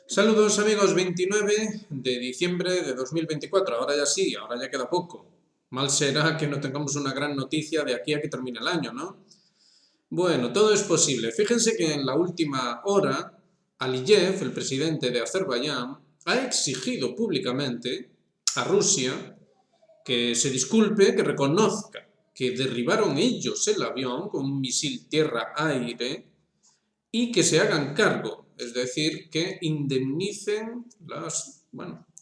Saludos amigos, 29 de diciembre de 2024. Ahora ya sí, ahora ya queda poco. Mal será que no tengamos una gran noticia de aquí a que termine el año, ¿no? Bueno, todo es posible. Fíjense que en la última hora, Aliyev, el presidente de Azerbaiyán, ha exigido públicamente a Rusia que se disculpe, que reconozca que derribaron ellos el avión con un misil tierra-aire y que se hagan cargo, es decir, que indemnicen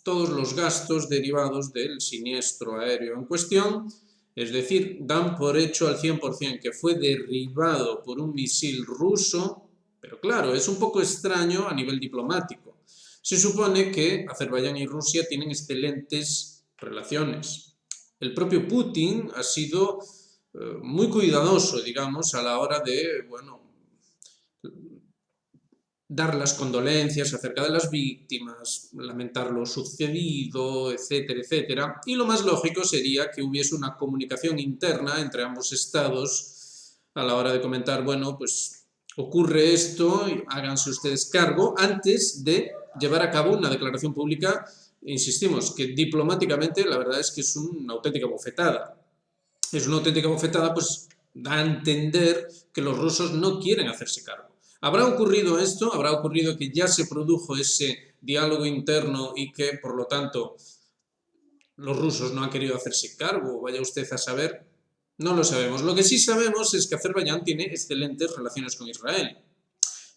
todos los gastos derivados del siniestro aéreo en cuestión, es decir, dan por hecho al 100% que fue derribado por un misil ruso, pero claro, es un poco extraño a nivel diplomático. Se supone que Azerbaiyán y Rusia tienen excelentes relaciones. El propio Putin ha sido muy cuidadoso, digamos, a la hora de, dar las condolencias acerca de las víctimas, lamentar lo sucedido, etcétera, etcétera. Y lo más lógico sería que hubiese una comunicación interna entre ambos estados a la hora de comentar, bueno, pues ocurre esto, háganse ustedes cargo, antes de llevar a cabo una declaración pública. Insistimos que diplomáticamente la verdad es que es una auténtica bofetada. Es una auténtica bofetada, pues da a entender que los rusos no quieren hacerse cargo. ¿Habrá ocurrido esto? ¿Habrá ocurrido que ya se produjo ese diálogo interno y que, por lo tanto, los rusos no han querido hacerse cargo? Vaya usted a saber. No lo sabemos. Lo que sí sabemos es que Azerbaiyán tiene excelentes relaciones con Israel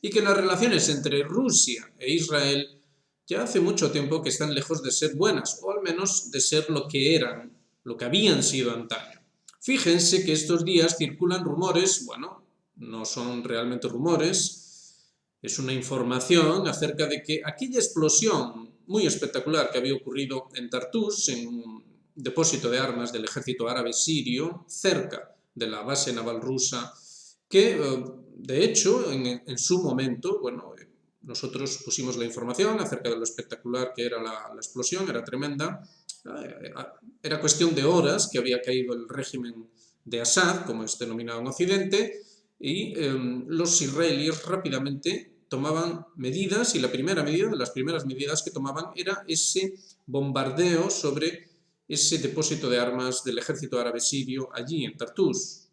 y que las relaciones entre Rusia e Israel ya hace mucho tiempo que están lejos de ser buenas, o al menos de ser lo que eran, lo que habían sido antaño. Fíjense que estos días circulan rumores, bueno, no son realmente rumores, es una información acerca de que aquella explosión muy espectacular que había ocurrido en Tartus, en un depósito de armas del ejército árabe sirio, cerca de la base naval rusa, que de hecho en su momento, bueno, nosotros pusimos la información acerca de lo espectacular que era la explosión, era tremenda, era cuestión de horas que había caído el régimen de Assad, como es denominado en Occidente, y los israelíes rápidamente tomaban medidas, y la primera medida, de las primeras medidas que tomaban, era ese bombardeo sobre ese depósito de armas del ejército árabe sirio allí en Tartus.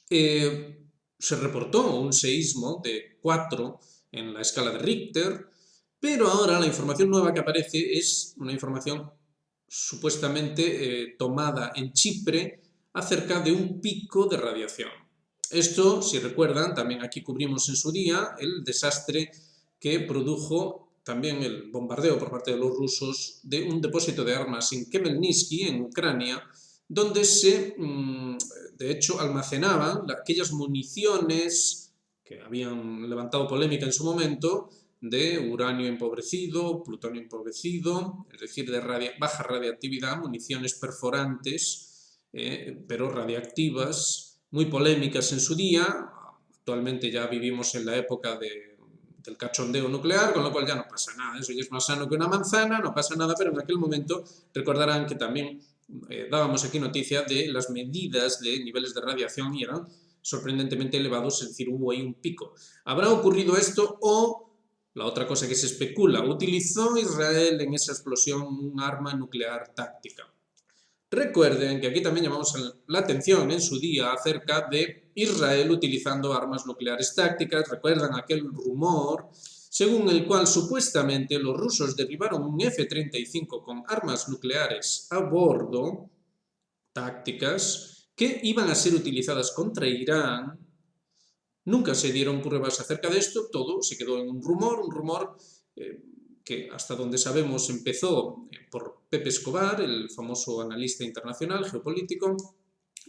Se reportó un seísmo de 4 en la escala de Richter, pero ahora la información nueva que aparece es una información supuestamente tomada en Chipre acerca de un pico de radiación. Esto, si recuerdan, también aquí cubrimos en su día el desastre que produjo también el bombardeo por parte de los rusos de un depósito de armas en Khmelnytsky, en Ucrania, donde se, de hecho, almacenaban aquellas municiones que habían levantado polémica en su momento, de uranio empobrecido, plutonio empobrecido, es decir, de baja radiactividad, municiones perforantes, pero radiactivas, muy polémicas en su día. Actualmente ya vivimos en la época del cachondeo nuclear, con lo cual ya no pasa nada, eso ya es más sano que una manzana, no pasa nada, pero en aquel momento recordarán que también dábamos aquí noticia de las medidas de niveles de radiación y eran sorprendentemente elevados, es decir, hubo ahí un pico. ¿Habrá ocurrido esto o la otra cosa que se especula? ¿Utilizó Israel en esa explosión un arma nuclear táctica? Recuerden que aquí también llamamos la atención en su día acerca de Israel utilizando armas nucleares tácticas. Recuerdan aquel rumor según el cual supuestamente los rusos derribaron un F-35 con armas nucleares a bordo, tácticas, que iban a ser utilizadas contra Irán. Nunca se dieron pruebas acerca de esto, todo se quedó en un rumor que hasta donde sabemos empezó por Pepe Escobar, el famoso analista internacional geopolítico,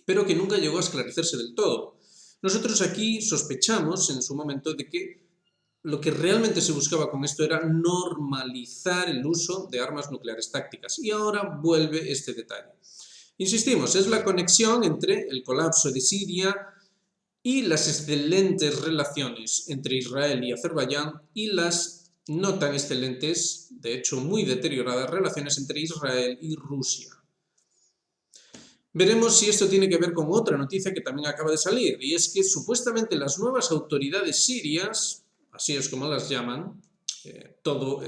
pero que nunca llegó a esclarecerse del todo. Nosotros aquí sospechamos en su momento de que lo que realmente se buscaba con esto era normalizar el uso de armas nucleares tácticas. Y ahora vuelve este detalle. Insistimos, es la conexión entre el colapso de Siria y las excelentes relaciones entre Israel y Azerbaiyán y las no tan excelentes, de hecho muy deterioradas, relaciones entre Israel y Rusia. Veremos si esto tiene que ver con otra noticia que también acaba de salir, y es que supuestamente las nuevas autoridades sirias, así es como las llaman, todo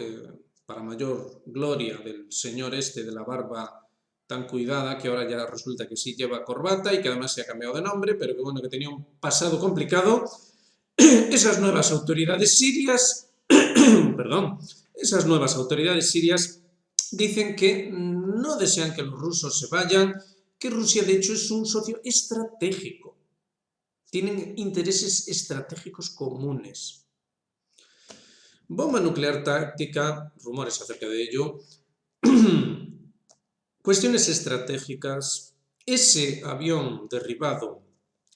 para mayor gloria del señor este de la barba tan cuidada, que ahora ya resulta que sí lleva corbata y que además se ha cambiado de nombre, pero que bueno, que tenía un pasado complicado. Esas nuevas autoridades sirias, perdón, esas nuevas autoridades sirias dicen que no desean que los rusos se vayan, que Rusia de hecho es un socio estratégico. Tienen intereses estratégicos comunes. Bomba nuclear táctica, rumores acerca de ello, cuestiones estratégicas, ese avión derribado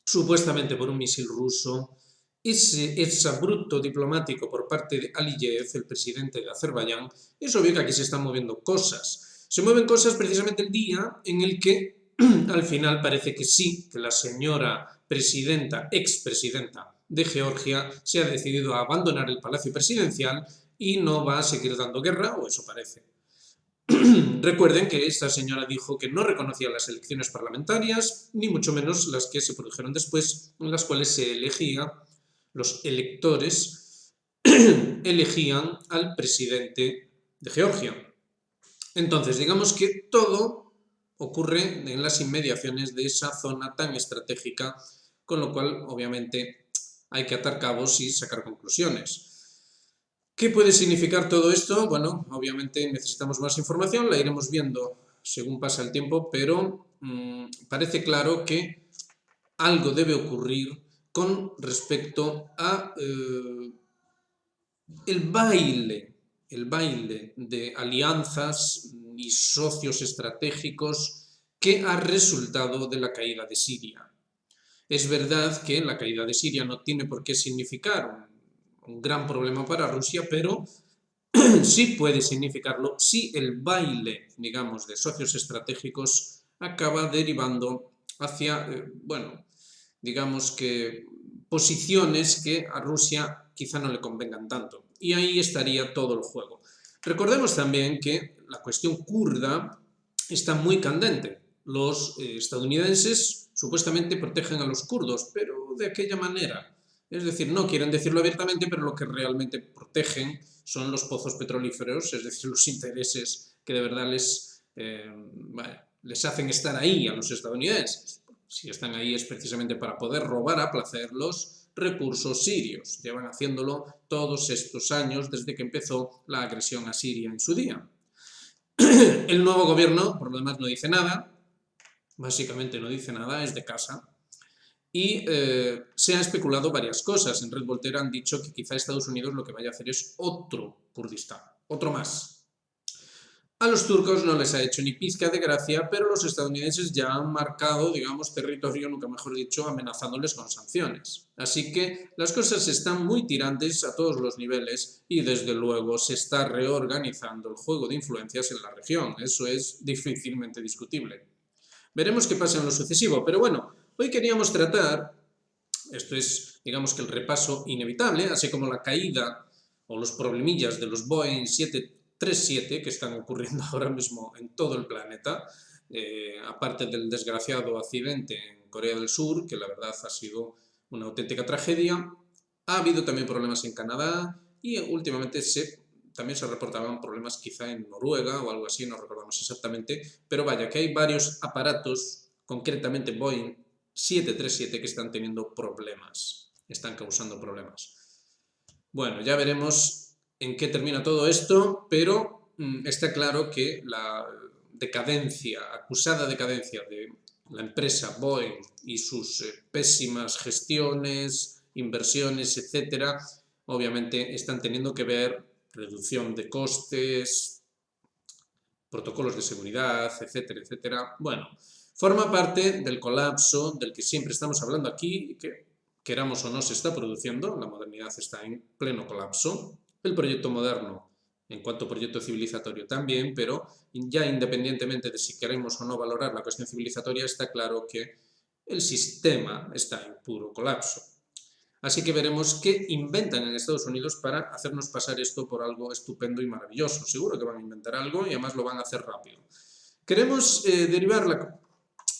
supuestamente por un misil ruso, ese exabrupto diplomático por parte de Aliyev, el presidente de Azerbaiyán, es obvio que aquí se están moviendo cosas. Se mueven cosas precisamente el día en el que al final parece que sí, que la señora presidenta, expresidenta de Georgia, se ha decidido a abandonar el palacio presidencial y no va a seguir dando guerra, o eso parece. Recuerden que esta señora dijo que no reconocía las elecciones parlamentarias, ni mucho menos las que se produjeron después, en las cuales se elegía, los electores elegían al presidente de Georgia. Entonces, digamos que todo ocurre en las inmediaciones de esa zona tan estratégica, con lo cual, obviamente, hay que atar cabos y sacar conclusiones. ¿Qué puede significar todo esto? Bueno, obviamente necesitamos más información, la iremos viendo según pasa el tiempo, pero parece claro que algo debe ocurrir con respecto a el baile de alianzas y socios estratégicos que ha resultado de la caída de Siria. Es verdad que la caída de Siria no tiene por qué significar un gran problema para Rusia, pero sí puede significarlo si el baile, digamos, de socios estratégicos acaba derivando hacia, bueno, digamos que posiciones que a Rusia quizá no le convengan tanto. Y ahí estaría todo el juego. Recordemos también que la cuestión kurda está muy candente. Los estadounidenses supuestamente protegen a los kurdos, pero de aquella manera. Es decir, no quieren decirlo abiertamente, pero lo que realmente protegen son los pozos petrolíferos, es decir, los intereses que de verdad les hacen estar ahí a los estadounidenses. Si están ahí es precisamente para poder robar a placer los recursos sirios. Llevan haciéndolo todos estos años desde que empezó la agresión a Siria en su día. El nuevo gobierno, por lo demás, no dice nada, básicamente no dice nada, es de casa. Y se han especulado varias cosas. En Red Voltaire han dicho que quizá Estados Unidos lo que vaya a hacer es otro Kurdistán, otro más. A los turcos no les ha hecho ni pizca de gracia, pero los estadounidenses ya han marcado, digamos, territorio, nunca mejor dicho, amenazándoles con sanciones. Así que las cosas están muy tirantes a todos los niveles y desde luego se está reorganizando el juego de influencias en la región. Eso es difícilmente discutible. Veremos qué pasa en lo sucesivo, pero bueno, hoy queríamos tratar, esto es, digamos que el repaso inevitable, así como la caída o los problemillas de los Boeing 737 que están ocurriendo ahora mismo en todo el planeta, aparte del desgraciado accidente en Corea del Sur, que la verdad ha sido una auténtica tragedia. Ha habido también problemas en Canadá y últimamente también se reportaban problemas quizá en Noruega o algo así, no recordamos exactamente, pero vaya, que hay varios aparatos, concretamente Boeing 737, que están teniendo problemas, están causando problemas. Bueno, ya veremos en qué termina todo esto, pero está claro que la acusada decadencia de la empresa Boeing y sus pésimas gestiones, inversiones, etcétera, obviamente están teniendo que ver reducción de costes, protocolos de seguridad, etcétera, etcétera. Bueno, forma parte del colapso del que siempre estamos hablando aquí, que queramos o no se está produciendo, la modernidad está en pleno colapso, el proyecto moderno en cuanto a proyecto civilizatorio también, pero ya independientemente de si queremos o no valorar la cuestión civilizatoria, está claro que el sistema está en puro colapso. Así que veremos qué inventan en Estados Unidos para hacernos pasar esto por algo estupendo y maravilloso. Seguro que van a inventar algo y además lo van a hacer rápido. Queremos derivar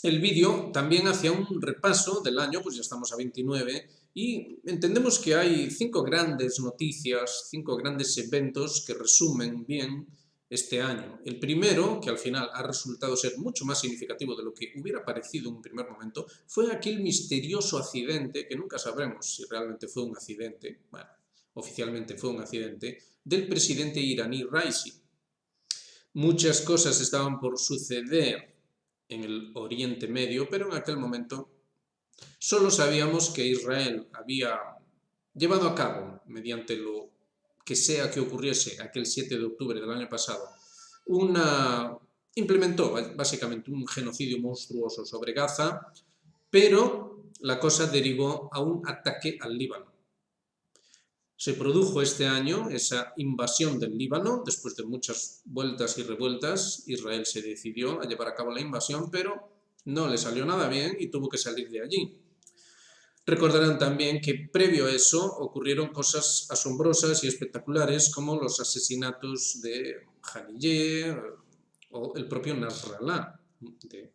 el vídeo también hacia un repaso del año, pues ya estamos a 29, Y entendemos que hay 5 grandes noticias, 5 grandes eventos que resumen bien este año. El primero, que al final ha resultado ser mucho más significativo de lo que hubiera parecido en un primer momento, fue aquel misterioso accidente, que nunca sabremos si realmente fue un accidente, bueno, oficialmente fue un accidente, del presidente iraní Raisi. Muchas cosas estaban por suceder en el Oriente Medio, pero en aquel momento solo sabíamos que Israel había llevado a cabo, mediante lo que sea que ocurriese aquel 7 de octubre del año pasado, implementó básicamente un genocidio monstruoso sobre Gaza, pero la cosa derivó a un ataque al Líbano. Se produjo este año esa invasión del Líbano, después de muchas vueltas y revueltas. Israel se decidió a llevar a cabo la invasión, pero no le salió nada bien y tuvo que salir de allí. Recordarán también que previo a eso ocurrieron cosas asombrosas y espectaculares como los asesinatos de Haniyeh o el propio Nasrallah, de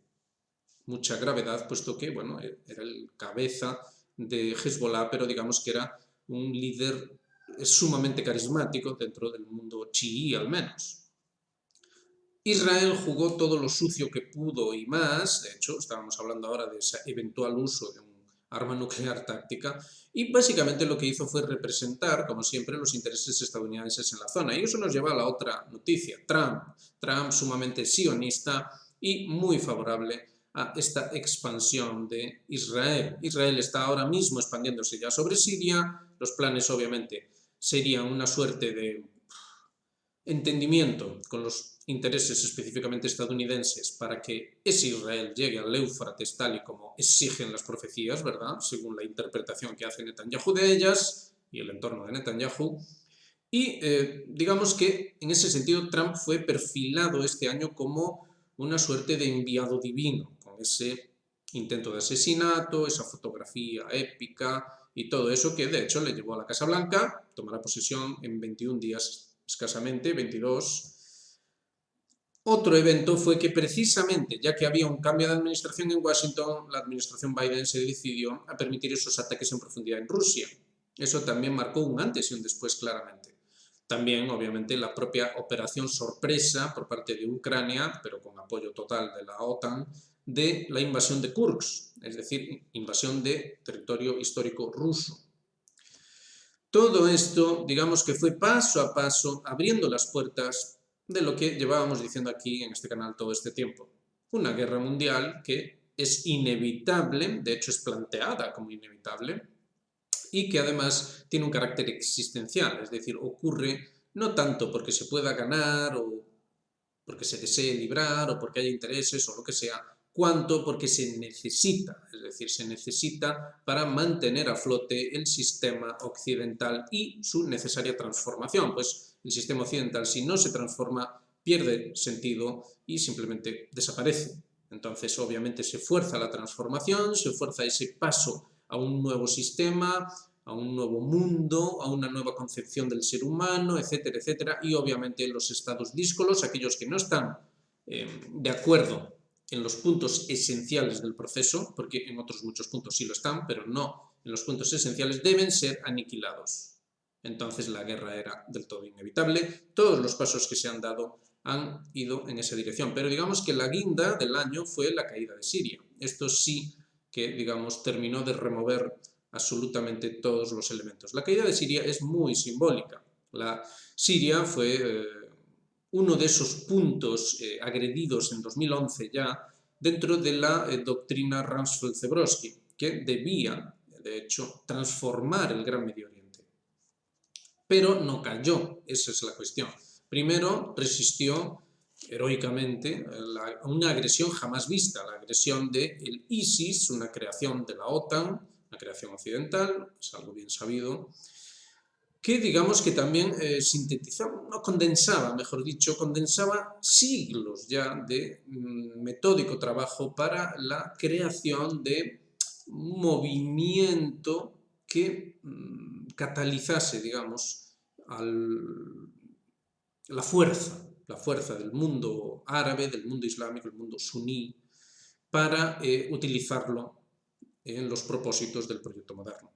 mucha gravedad, puesto que bueno, era el cabeza de Hezbollah, pero digamos que era un líder sumamente carismático dentro del mundo chií al menos. Israel jugó todo lo sucio que pudo y más, de hecho estábamos hablando ahora de ese eventual uso de un arma nuclear táctica, y básicamente lo que hizo fue representar, como siempre, los intereses estadounidenses en la zona. Y eso nos lleva a la otra noticia, Trump sumamente sionista y muy favorable a esta expansión de Israel. Israel está ahora mismo expandiéndose ya sobre Siria, los planes obviamente serían una suerte de entendimiento con los intereses específicamente estadounidenses para que ese Israel llegue al Éufrates tal y como exigen las profecías, ¿verdad? Según la interpretación que hace Netanyahu de ellas y el entorno de Netanyahu. Y digamos que en ese sentido Trump fue perfilado este año como una suerte de enviado divino, con ese intento de asesinato, esa fotografía épica y todo eso que de hecho le llevó a la Casa Blanca, tomará posesión en 21 días escasamente, 22. Otro evento fue que precisamente, ya que había un cambio de administración en Washington, la administración Biden se decidió a permitir esos ataques en profundidad en Rusia. Eso también marcó un antes y un después claramente. También, obviamente, la propia operación sorpresa por parte de Ucrania, pero con apoyo total de la OTAN, de la invasión de Kursk, es decir, invasión de territorio histórico ruso. Todo esto, digamos que fue paso a paso abriendo las puertas de lo que llevábamos diciendo aquí en este canal todo este tiempo. Una guerra mundial que es inevitable, de hecho es planteada como inevitable, y que además tiene un carácter existencial, es decir, ocurre no tanto porque se pueda ganar o porque se desee librar o porque haya intereses o lo que sea, cuanto porque se necesita, es decir, se necesita para mantener a flote el sistema occidental y su necesaria transformación, pues el sistema occidental si no se transforma pierde sentido y simplemente desaparece. Entonces, obviamente, se fuerza la transformación, se fuerza ese paso a un nuevo sistema, a un nuevo mundo, a una nueva concepción del ser humano, etcétera, etcétera, y obviamente los estados díscolos, aquellos que no están de acuerdo en los puntos esenciales del proceso, porque en otros muchos puntos sí lo están, pero no en los puntos esenciales, deben ser aniquilados. Entonces la guerra era del todo inevitable. Todos los pasos que se han dado han ido en esa dirección. Pero digamos que la guinda del año fue la caída de Siria. Esto sí que, digamos, terminó de remover absolutamente todos los elementos. La caída de Siria es muy simbólica. Siria fue uno de esos puntos agredidos en 2011 ya dentro de la doctrina Rumsfeld-Zebrowski, que debía, de hecho, transformar el Gran Medio Oriente. Pero no cayó, esa es la cuestión. Primero resistió heroicamente a una agresión jamás vista, la agresión del ISIS, una creación de la OTAN, una creación occidental, es algo bien sabido, que digamos que también sintetizaba, no condensaba, mejor dicho, condensaba siglos ya de metódico trabajo para la creación de un movimiento que catalizase, digamos, la fuerza del mundo árabe, del mundo islámico, el mundo suní, para utilizarlo en los propósitos del proyecto moderno.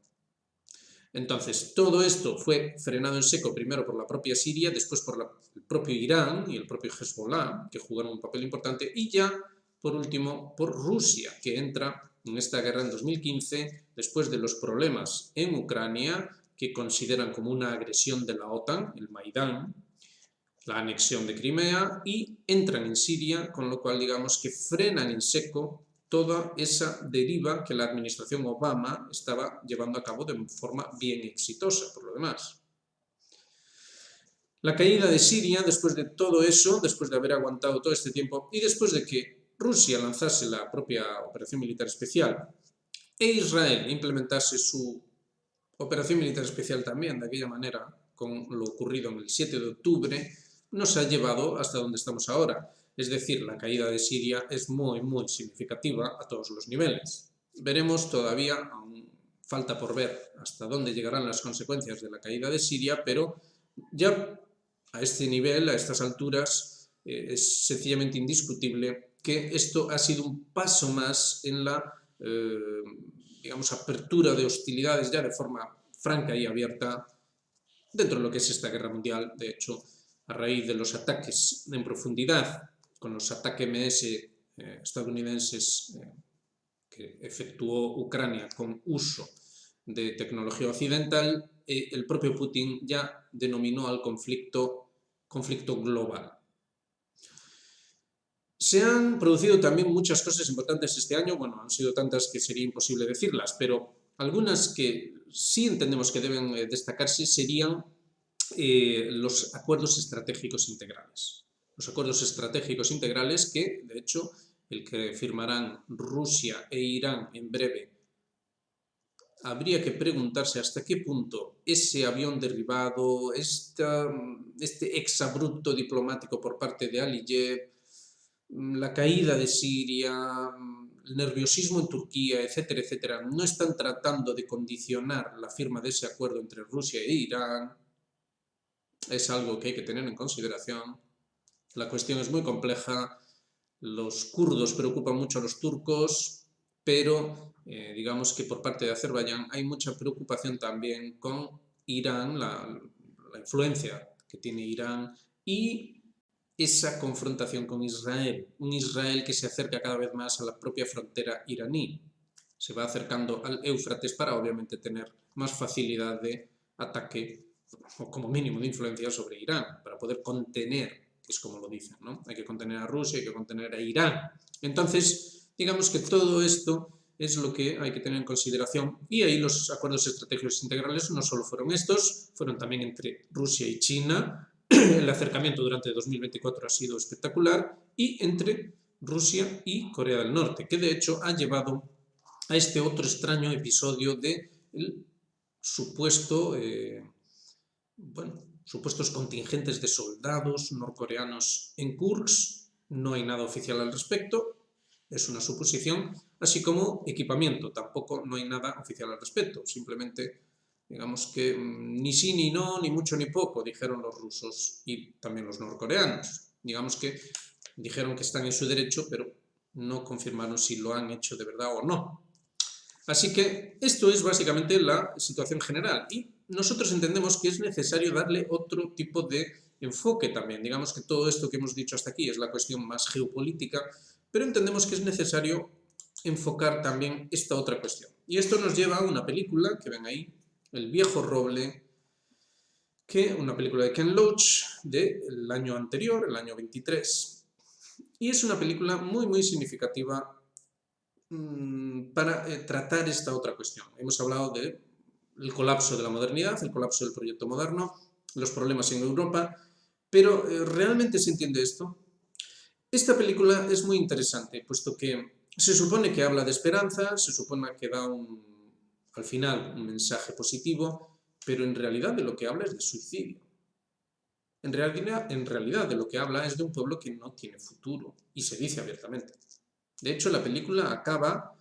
Entonces, todo esto fue frenado en seco primero por la propia Siria, después por el propio Irán y el propio Hezbollah, que jugaron un papel importante, y ya, por último, por Rusia, que entra en esta guerra en 2015, después de los problemas en Ucrania, que consideran como una agresión de la OTAN, el Maidán, la anexión de Crimea, y entran en Siria, con lo cual digamos que frenan en seco toda esa deriva que la administración Obama estaba llevando a cabo de forma bien exitosa, por lo demás. La caída de Siria, después de todo eso, después de haber aguantado todo este tiempo y después de que Rusia lanzase la propia operación militar especial e Israel implementase su operación militar especial también de aquella manera, con lo ocurrido en el 7 de octubre, nos ha llevado hasta donde estamos ahora. Es decir, la caída de Siria es muy, muy significativa a todos los niveles. Veremos todavía, aún falta por ver hasta dónde llegarán las consecuencias de la caída de Siria, pero ya a este nivel, a estas alturas, es sencillamente indiscutible que esto ha sido un paso más en la digamos, apertura de hostilidades ya de forma franca y abierta dentro de lo que es esta guerra mundial. De hecho, a raíz de los ataques en profundidad, con los ataques MS estadounidenses que efectuó Ucrania con uso de tecnología occidental, el propio Putin ya denominó al conflicto global. Se han producido también muchas cosas importantes este año, bueno, han sido tantas que sería imposible decirlas, pero algunas que sí entendemos que deben destacarse serían los acuerdos estratégicos integrales. Los acuerdos estratégicos integrales que, de hecho, el que firmarán Rusia e Irán en breve, habría que preguntarse hasta qué punto ese avión derribado, este exabrupto diplomático por parte de Aliyev, la caída de Siria, el nerviosismo en Turquía, etcétera, etcétera, no están tratando de condicionar la firma de ese acuerdo entre Rusia e Irán. Es algo que hay que tener en consideración. La cuestión es muy compleja. Los kurdos preocupan mucho a los turcos, pero digamos que por parte de Azerbaiyán hay mucha preocupación también con Irán, la influencia que tiene Irán y esa confrontación con Israel, un Israel que se acerca cada vez más a la propia frontera iraní, se va acercando al Éufrates para obviamente tener más facilidad de ataque o como mínimo de influencia sobre Irán, para poder contener, que es como lo dicen, ¿no? Hay que contener a Rusia, hay que contener a Irán. Entonces, digamos que todo esto es lo que hay que tener en consideración y ahí los acuerdos estratégicos integrales no solo fueron estos, fueron también entre Rusia y China. El acercamiento durante 2024 ha sido espectacular y entre Rusia y Corea del Norte, que de hecho ha llevado a este otro extraño episodio de supuestos contingentes de soldados norcoreanos en Kursk. No hay nada oficial al respecto, es una suposición, así como equipamiento, tampoco no hay nada oficial al respecto, simplemente digamos que ni sí ni no, ni mucho ni poco, dijeron los rusos y también los norcoreanos. Digamos que dijeron que están en su derecho, pero no confirmaron si lo han hecho de verdad o no. Así que esto es básicamente la situación general y nosotros entendemos que es necesario darle otro tipo de enfoque también. Digamos que todo esto que hemos dicho hasta aquí es la cuestión más geopolítica, pero entendemos que es necesario enfocar también esta otra cuestión. Y esto nos lleva a una película que ven ahí, El viejo roble, una película de Ken Loach del año anterior, el año 23. Y es una película muy, muy significativa para tratar esta otra cuestión. Hemos hablado del colapso de la modernidad, el colapso del proyecto moderno, los problemas en Europa, pero ¿realmente se entiende esto? Esta película es muy interesante, puesto que se supone que habla de esperanza, se supone que da al final un mensaje positivo, pero en realidad de lo que habla es de suicidio. En realidad de lo que habla es de un pueblo que no tiene futuro, y se dice abiertamente. De hecho, la película acaba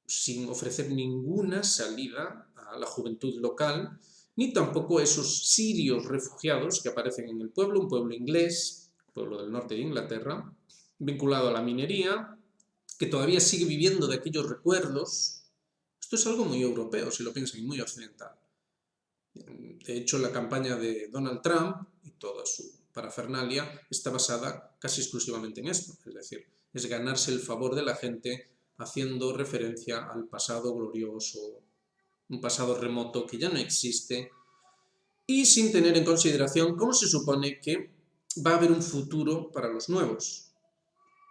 sin ofrecer ninguna salida a la juventud local, ni tampoco a esos sirios refugiados que aparecen en el pueblo, un pueblo inglés, pueblo del norte de Inglaterra, vinculado a la minería, que todavía sigue viviendo de aquellos recuerdos. Esto es algo muy europeo, si lo piensan, y muy occidental. De hecho, la campaña de Donald Trump y toda su parafernalia está basada casi exclusivamente en esto, es decir, es ganarse el favor de la gente haciendo referencia al pasado glorioso, un pasado remoto que ya no existe, y sin tener en consideración cómo se supone que va a haber un futuro para los nuevos.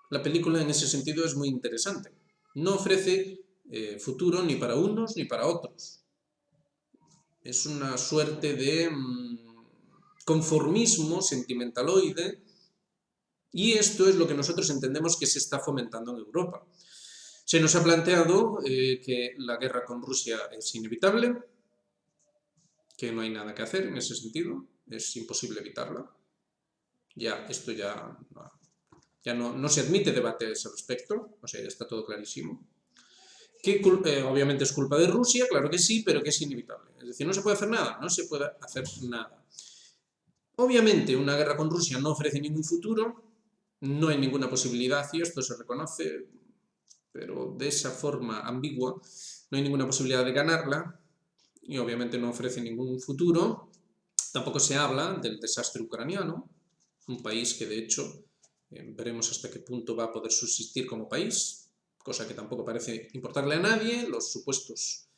La película en ese sentido es muy interesante. No ofrece futuro ni para unos ni para otros. Es una suerte de conformismo sentimentaloide, y esto es lo que nosotros entendemos que se está fomentando en Europa. Se nos ha planteado que la guerra con Rusia es inevitable, que no hay nada que hacer en ese sentido, es imposible evitarla. Esto ya no se admite debate a ese respecto, o sea, ya está todo clarísimo. Que obviamente es culpa de Rusia, claro que sí, pero que es inevitable. Es decir, no se puede hacer nada, no se puede hacer nada. Obviamente una guerra con Rusia no ofrece ningún futuro, no hay ninguna posibilidad, y esto se reconoce, pero de esa forma ambigua, no hay ninguna posibilidad de ganarla, y obviamente no ofrece ningún futuro. Tampoco se habla del desastre ucraniano, un país que de hecho veremos hasta qué punto va a poder subsistir como país, cosa que tampoco parece importarle a nadie. Los supuestos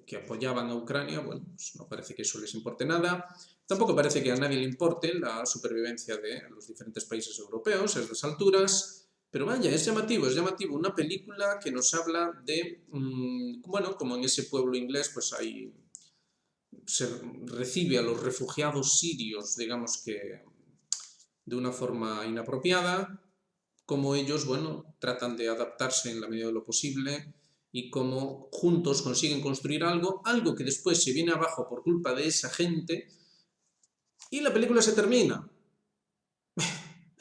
que apoyaban a Ucrania, bueno, pues no parece que eso les importe nada. Tampoco parece que a nadie le importe la supervivencia de los diferentes países europeos a estas alturas. Pero vaya, es llamativo una película que nos habla de, bueno, como en ese pueblo inglés, pues se recibe a los refugiados sirios, digamos que de una forma inapropiada, como ellos, bueno, tratan de adaptarse en la medida de lo posible y cómo juntos consiguen construir algo que después se viene abajo por culpa de esa gente, y la película se termina.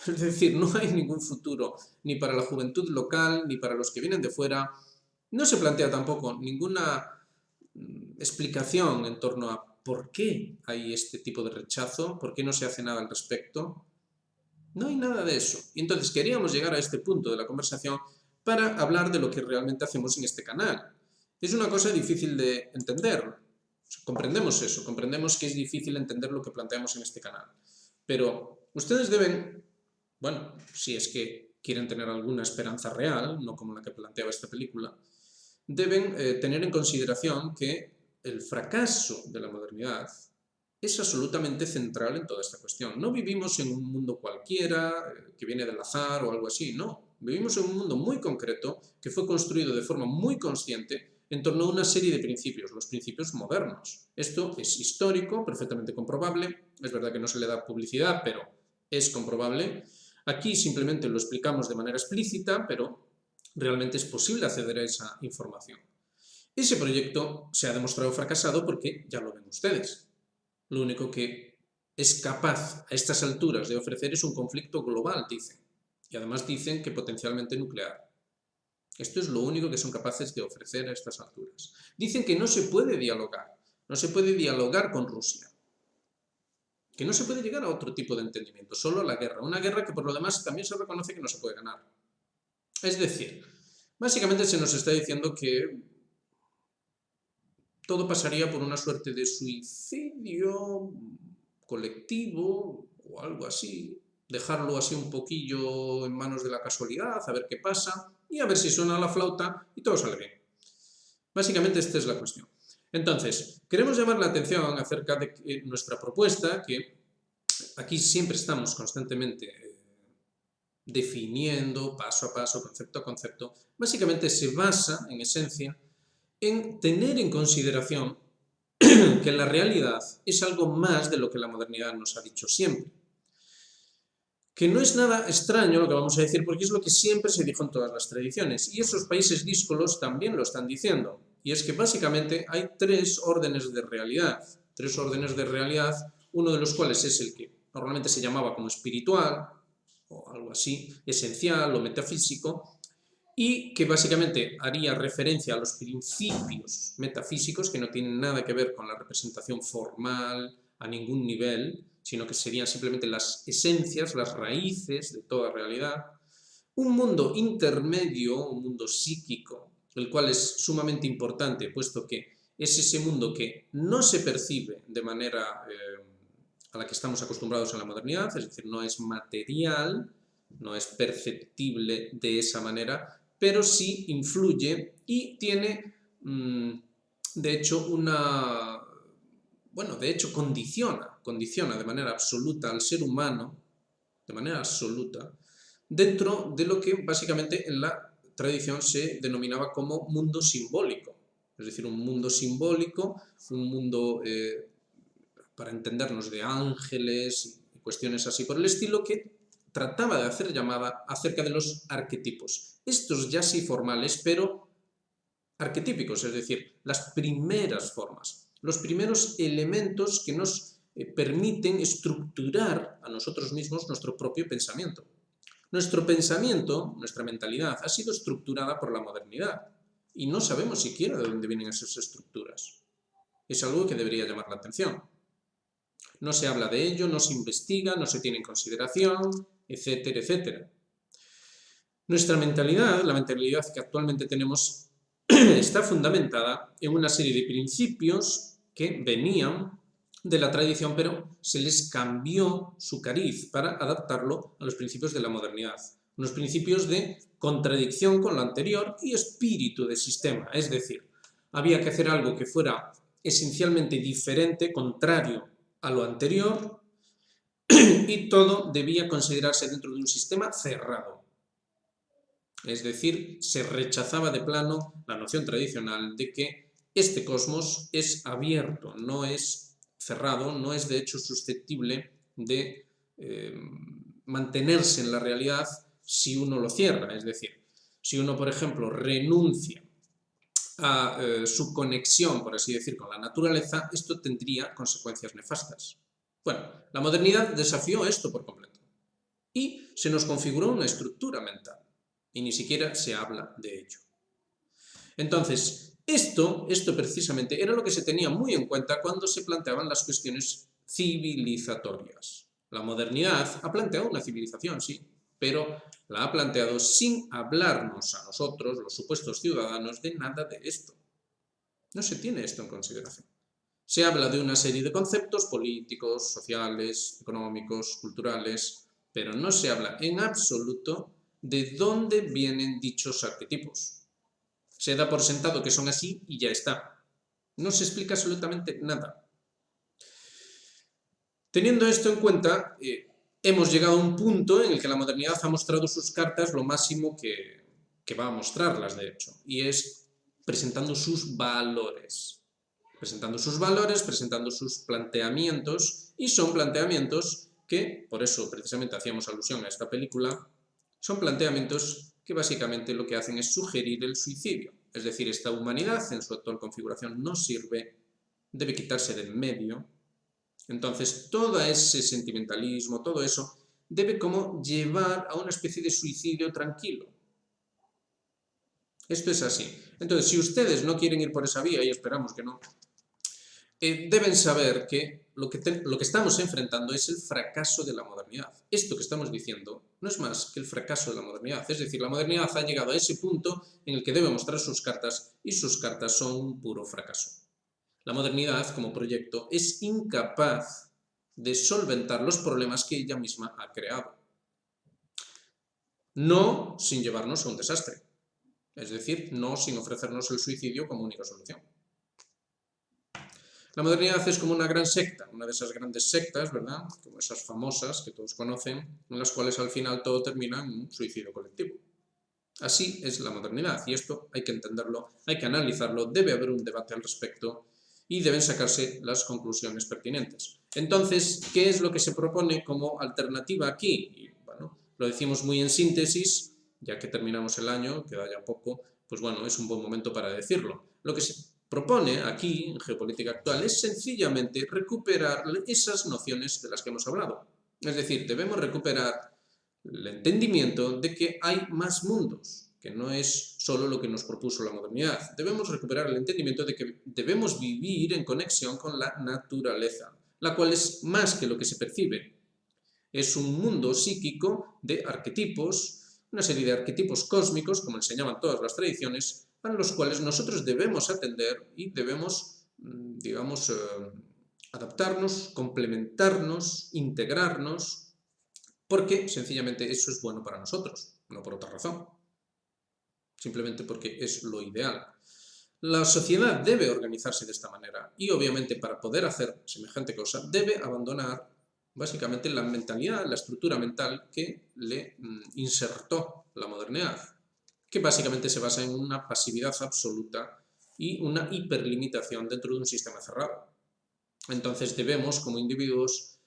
Es decir, no hay ningún futuro ni para la juventud local, ni para los que vienen de fuera. No se plantea tampoco ninguna explicación en torno a por qué hay este tipo de rechazo, por qué no se hace nada al respecto. No hay nada de eso. Y entonces queríamos llegar a este punto de la conversación para hablar de lo que realmente hacemos en este canal. Es una cosa difícil de entender. Comprendemos eso, comprendemos que es difícil entender lo que planteamos en este canal. Pero ustedes deben, bueno, si es que quieren tener alguna esperanza real, no como la que planteaba esta película, deben tener en consideración que el fracaso de la modernidad es absolutamente central en toda esta cuestión. No vivimos en un mundo cualquiera que viene del azar o algo así, no. Vivimos en un mundo muy concreto que fue construido de forma muy consciente en torno a una serie de principios, los principios modernos. Esto es histórico, perfectamente comprobable. Es verdad que no se le da publicidad, pero es comprobable. Aquí simplemente lo explicamos de manera explícita, pero realmente es posible acceder a esa información. Ese proyecto se ha demostrado fracasado porque ya lo ven ustedes. Lo único que es capaz a estas alturas de ofrecer es un conflicto global, dicen. Y además dicen que potencialmente nuclear. Esto es lo único que son capaces de ofrecer a estas alturas. Dicen que no se puede dialogar. No se puede dialogar con Rusia. Que no se puede llegar a otro tipo de entendimiento, solo a la guerra. Una guerra que por lo demás también se reconoce que no se puede ganar. Es decir, básicamente se nos está diciendo que todo pasaría por una suerte de suicidio colectivo o algo así, dejarlo así un poquillo en manos de la casualidad, a ver qué pasa, y a ver si suena la flauta y todo sale bien. Básicamente esta es la cuestión. Entonces, queremos llamar la atención acerca de nuestra propuesta, que aquí siempre estamos constantemente definiendo paso a paso, concepto a concepto. Básicamente se basa, en esencia, en tener en consideración que la realidad es algo más de lo que la modernidad nos ha dicho siempre. Que no es nada extraño lo que vamos a decir, porque es lo que siempre se dijo en todas las tradiciones, y esos países díscolos también lo están diciendo. Y es que básicamente hay tres órdenes de realidad, uno de los cuales es el que normalmente se llamaba como espiritual, o algo así, esencial o metafísico, y que básicamente haría referencia a los principios metafísicos que no tienen nada que ver con la representación formal a ningún nivel, sino que serían simplemente las esencias, las raíces de toda realidad. Un mundo intermedio, un mundo psíquico, el cual es sumamente importante, puesto que es ese mundo que no se percibe de manera a la que estamos acostumbrados en la modernidad, es decir, no es material, no es perceptible de esa manera, pero sí influye y tiene, de hecho, de hecho condiciona de manera absoluta al ser humano, de manera absoluta, dentro de lo que básicamente en la tradición se denominaba como mundo simbólico. Es decir, un mundo simbólico, un mundo, para entendernos, de ángeles y cuestiones así por el estilo, que trataba de hacer llamada acerca de los arquetipos. Estos ya sí formales, pero arquetípicos, es decir, las primeras formas, los primeros elementos que nos permiten estructurar a nosotros mismos nuestro propio pensamiento. Nuestro pensamiento, nuestra mentalidad, ha sido estructurada por la modernidad y no sabemos siquiera de dónde vienen esas estructuras. Es algo que debería llamar la atención. No se habla de ello, no se investiga, no se tiene en consideración, etcétera, etcétera. Nuestra mentalidad, la mentalidad que actualmente tenemos, está fundamentada en una serie de principios que venían de la tradición, pero se les cambió su cariz para adaptarlo a los principios de la modernidad. Unos principios de contradicción con lo anterior y espíritu de sistema, es decir, había que hacer algo que fuera esencialmente diferente, contrario a lo anterior, y todo debía considerarse dentro de un sistema cerrado. Es decir, se rechazaba de plano la noción tradicional de que este cosmos es abierto, no es cerrado, no es de hecho susceptible de mantenerse en la realidad si uno lo cierra. Es decir, si uno, por ejemplo, renuncia a su conexión, por así decir, con la naturaleza, esto tendría consecuencias nefastas. Bueno, la modernidad desafió esto por completo y se nos configuró una estructura mental y ni siquiera se habla de ello. Entonces, esto precisamente era lo que se tenía muy en cuenta cuando se planteaban las cuestiones civilizatorias. La modernidad ha planteado una civilización, sí, pero la ha planteado sin hablarnos a nosotros, los supuestos ciudadanos, de nada de esto. No se tiene esto en consideración. Se habla de una serie de conceptos políticos, sociales, económicos, culturales, pero no se habla en absoluto de dónde vienen dichos arquetipos. Se da por sentado que son así y ya está. No se explica absolutamente nada. Teniendo esto en cuenta, hemos llegado a un punto en el que la modernidad ha mostrado sus cartas lo máximo que va a mostrarlas, de hecho, y es presentando sus valores. Presentando sus planteamientos, y son planteamientos que, por eso precisamente hacíamos alusión a esta película, son planteamientos que básicamente lo que hacen es sugerir el suicidio. Es decir, esta humanidad en su actual configuración no sirve, debe quitarse de en medio. Entonces, todo ese sentimentalismo, todo eso, debe como llevar a una especie de suicidio tranquilo. Esto es así. Entonces, si ustedes no quieren ir por esa vía, y esperamos que no, deben saber que lo que estamos enfrentando es el fracaso de la modernidad. Esto que estamos diciendo no es más que el fracaso de la modernidad. Es decir, la modernidad ha llegado a ese punto en el que debe mostrar sus cartas y sus cartas son un puro fracaso. La modernidad, como proyecto, es incapaz de solventar los problemas que ella misma ha creado. No sin llevarnos a un desastre. Es decir, no sin ofrecernos el suicidio como única solución. La modernidad es como una gran secta, una de esas grandes sectas, ¿verdad? Como esas famosas que todos conocen, en las cuales al final todo termina en un suicidio colectivo. Así es la modernidad y esto hay que entenderlo, hay que analizarlo, debe haber un debate al respecto y deben sacarse las conclusiones pertinentes. Entonces, ¿qué es lo que se propone como alternativa aquí? Y, bueno, lo decimos muy en síntesis, ya que terminamos el año, queda ya poco, pues bueno, es un buen momento para decirlo. Lo que se propone aquí, en geopolítica actual, es sencillamente recuperar esas nociones de las que hemos hablado. Es decir, debemos recuperar el entendimiento de que hay más mundos, que no es solo lo que nos propuso la modernidad. Debemos recuperar el entendimiento de que debemos vivir en conexión con la naturaleza, la cual es más que lo que se percibe. Es un mundo psíquico de arquetipos, una serie de arquetipos cósmicos, como enseñaban todas las tradiciones, a los cuales nosotros debemos atender y debemos, digamos, adaptarnos, complementarnos, integrarnos, porque sencillamente eso es bueno para nosotros, no por otra razón, simplemente porque es lo ideal. La sociedad debe organizarse de esta manera y obviamente para poder hacer semejante cosa debe abandonar básicamente la mentalidad, la estructura mental que le insertó la modernidad, que básicamente se basa en una pasividad absoluta y una hiperlimitación dentro de un sistema cerrado. Entonces debemos, como individuos,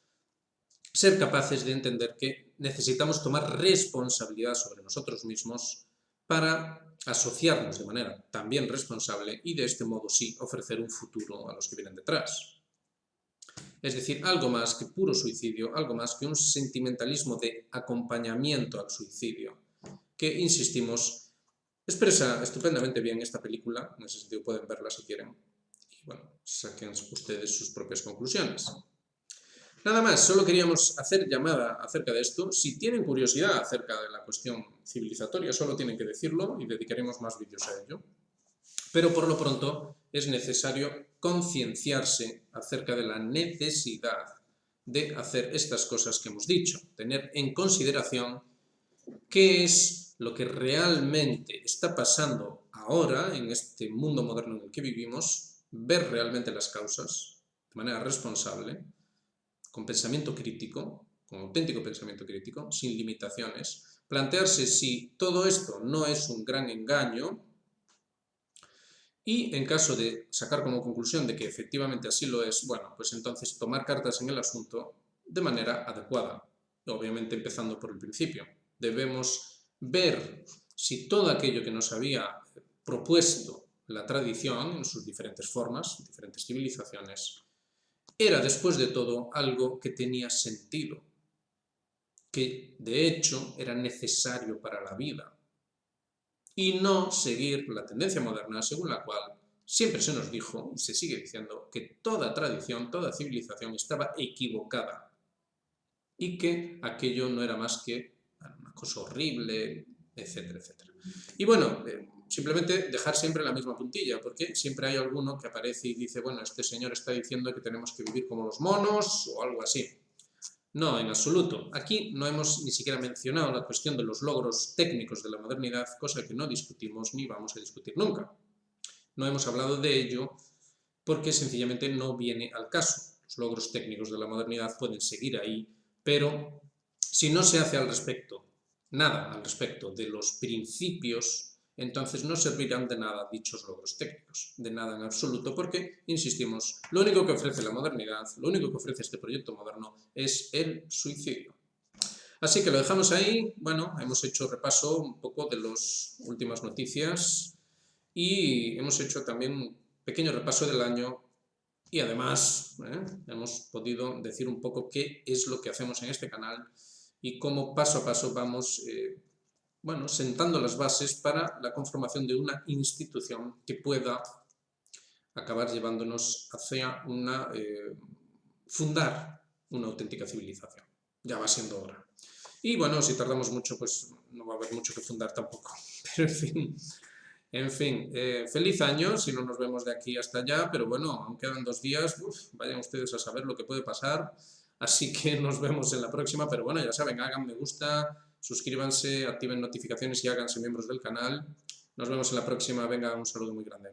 ser capaces de entender que necesitamos tomar responsabilidad sobre nosotros mismos para asociarnos de manera también responsable y de este modo sí ofrecer un futuro a los que vienen detrás. Es decir, algo más que puro suicidio, algo más que un sentimentalismo de acompañamiento al suicidio, que, insistimos, expresa estupendamente bien esta película, en ese sentido pueden verla si quieren, y bueno, saquen ustedes sus propias conclusiones. Nada más, solo queríamos hacer llamada acerca de esto. Si tienen curiosidad acerca de la cuestión civilizatoria, solo tienen que decirlo y dedicaremos más vídeos a ello. Pero por lo pronto es necesario concienciarse acerca de la necesidad de hacer estas cosas que hemos dicho, tener en consideración qué es lo que realmente está pasando ahora en este mundo moderno en el que vivimos, ver realmente las causas de manera responsable, con pensamiento crítico, con auténtico pensamiento crítico, sin limitaciones, plantearse si todo esto no es un gran engaño y en caso de sacar como conclusión de que efectivamente así lo es, bueno, pues entonces tomar cartas en el asunto de manera adecuada, obviamente empezando por el principio. Debemos ver si todo aquello que nos había propuesto la tradición en sus diferentes formas, diferentes civilizaciones, era después de todo algo que tenía sentido, que de hecho era necesario para la vida, y no seguir la tendencia moderna según la cual siempre se nos dijo y se sigue diciendo que toda tradición, toda civilización estaba equivocada y que aquello no era más que una cosa horrible, etcétera, etcétera. Y bueno, simplemente dejar siempre la misma puntilla, porque siempre hay alguno que aparece y dice, bueno, este señor está diciendo que tenemos que vivir como los monos o algo así. No, en absoluto. Aquí no hemos ni siquiera mencionado la cuestión de los logros técnicos de la modernidad, cosa que no discutimos ni vamos a discutir nunca. No hemos hablado de ello porque sencillamente no viene al caso. Los logros técnicos de la modernidad pueden seguir ahí, pero si no se hace al respecto, nada al respecto de los principios, entonces no servirán de nada dichos logros técnicos, de nada en absoluto, porque, insistimos, lo único que ofrece la modernidad, lo único que ofrece este proyecto moderno es el suicidio. Así que lo dejamos ahí. Bueno, hemos hecho repaso un poco de las últimas noticias y hemos hecho también un pequeño repaso del año y además hemos podido decir un poco qué es lo que hacemos en este canal y cómo paso a paso vamos bueno, sentando las bases para la conformación de una institución que pueda acabar llevándonos hacia fundar una auténtica civilización. Ya va siendo hora. Y bueno, si tardamos mucho, pues no va a haber mucho que fundar tampoco. Pero en fin, feliz año si no nos vemos de aquí hasta allá, pero bueno, aún quedan 2 días, vayan ustedes a saber lo que puede pasar. Así que nos vemos en la próxima, pero bueno, ya saben, hagan me gusta, suscríbanse, activen notificaciones y háganse miembros del canal. Nos vemos en la próxima. Venga, un saludo muy grande.